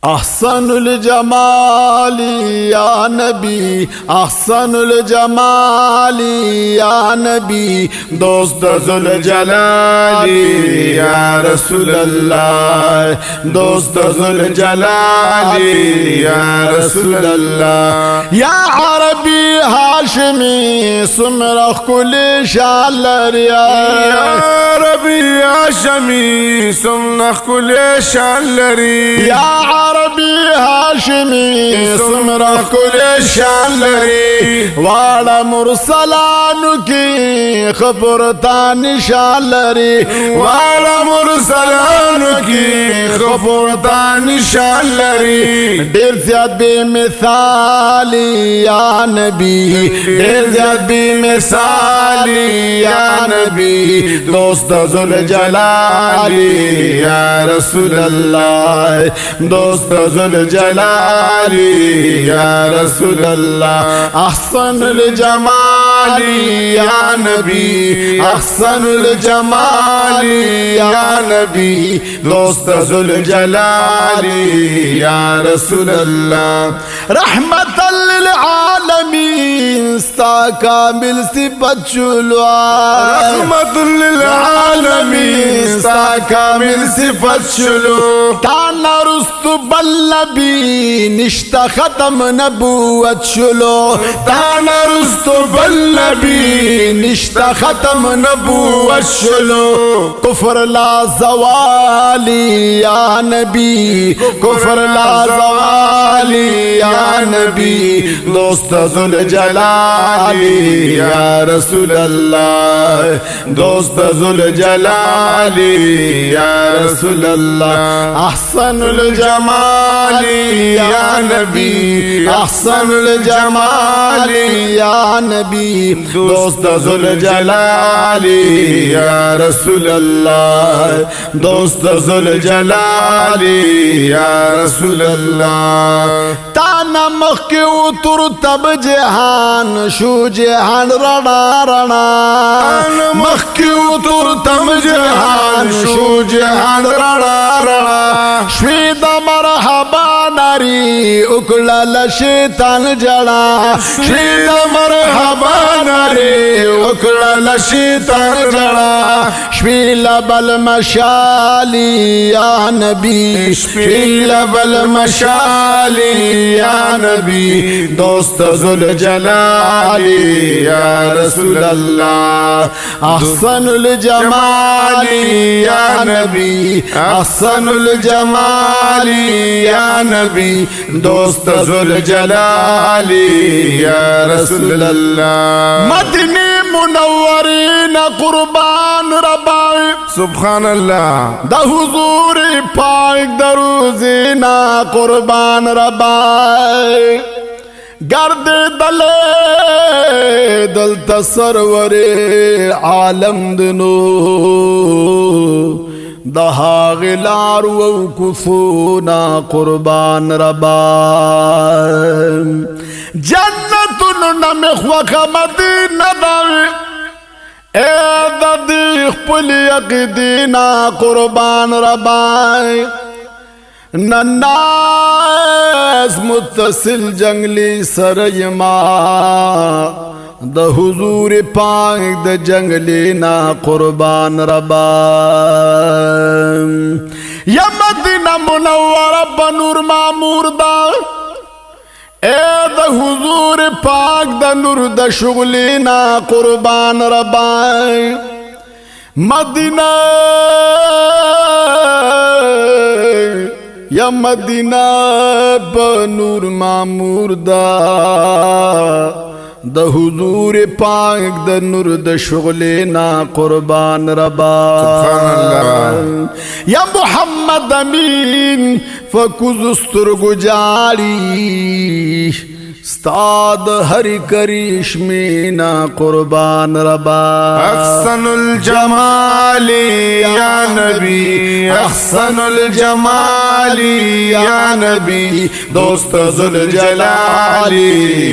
احسن الجمال یا نبی احسن الجمال یا نبی دوست ذوالجلال یا رسول اللہ دوست ذوالجلال یا رسول اللہ یا عربی ہاشمی سمرخ کل شالر یا عربی هاشمی سمرخ کل شالر یا عربی هاشمی سمرخ کل شان لري واړه مرسلانو کې خبرتا نشان لري واړه مرسلانو کې خبرتا نشان لري ډېر زیات بے مثال یا نبی ډېر زیات بے مثال یا نبی دوست ذوالجلال یا رسول الله دوست ذوالجلال یا رسول اللہ احسن الجمال یا نبی احسن الجمال یا نبی دوست ذوالجلال یا رسول اللہ رحمت للعالمین ستا کامل صفت چلو رحمت للعالمین ستا کامل صفت چلو تانا رستو بل نبی نشتا ختم نبوت شلو تانا رستو بل نبی نشتا ختم نبوت شلو کفر لا زوالی یا نبی کفر لا زوالی یا نبی دوست ذوالجلال یا رسول اللہ دوست ذوالجلال یا رسول اللہ احسن الجمال یا نبی احسن الجمال یا نبی دوست ذوالجلال یا رسول اللہ دوست ذوالجلال یا رسول اللہ تانا مخیو تر تب جہان شو جہان رڑا رڑا مخیو تر تب جہان شو جہان رڑا رڑا شوید مرحبا ناری اکلا لشیطان جڑا شوید مرحبا ناری اکلا لشیطان جڑا شویل بالمشالی یا نبی شویل بالمشالی یا نبی دوست ذوالجلال یا رسول اللہ احسن الجمال یا نبی احسن الجمال یا نبی دوست ذوالجلال یا رسول اللہ مدنی منورین قربان ربائی سبحان اللہ دا حضور پاک دروزینا قربان ربائی گرد دلے دل تصور عالم دنو دہا غلار و کفونا قربان ربا جنت نمخ و مدینہ داوی اے ددیخ پلی اقدینا قربان ربائی نناس متصل جنگلی سریما دا حضور پاک دا جنگلی نا قربان ربا یا مدینہ منور بنور معمور دا اے دا حضور پاک دا نور دا شغلی نا قربان ربا مدینہ یا مدینہ بنور معمور دا دا حضور پاک دا نور دا شغلینا قربان ربا یا محمد امین فکوز استرگو جاری استاد ہری کریشمینا قربان ربا احسن الجمال یا نبی احسن الجمال یا نبی دوست ذوالجلال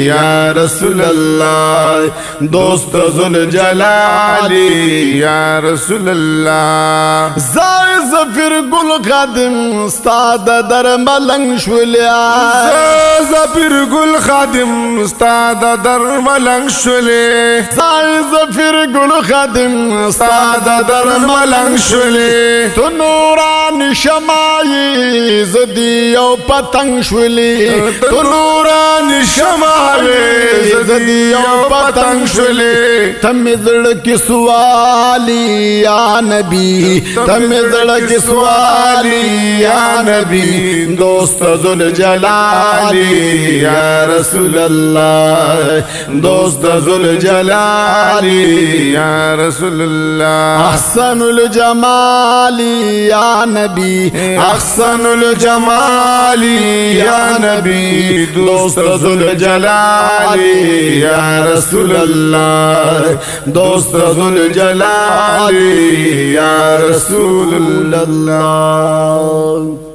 یا رسول اللہ دوست ذوالجلال یا رسول اللہ زائے زفر گل خادم استاد در ملنگ شولیا زفر گل خادم استاد در ملنگ شولے زائے زفر گل خادم استاد در ملنگ شولے تو نوران شمائی زدی او پتنگ شولی تو نوران شمائی زدی او پتنگ شولے تم زڑک سوالی یا نبی تم زڑک سوالی یا نبی دوست ذوالجلال یا رسول اللہ دوست ذوالجلال یا رسول اللہ احسن الجمال یا نبی احسن الجمال یا نبی دوست ذوالجلال یا رسول اللہ دوست ذوالجلال یا رسول اللہ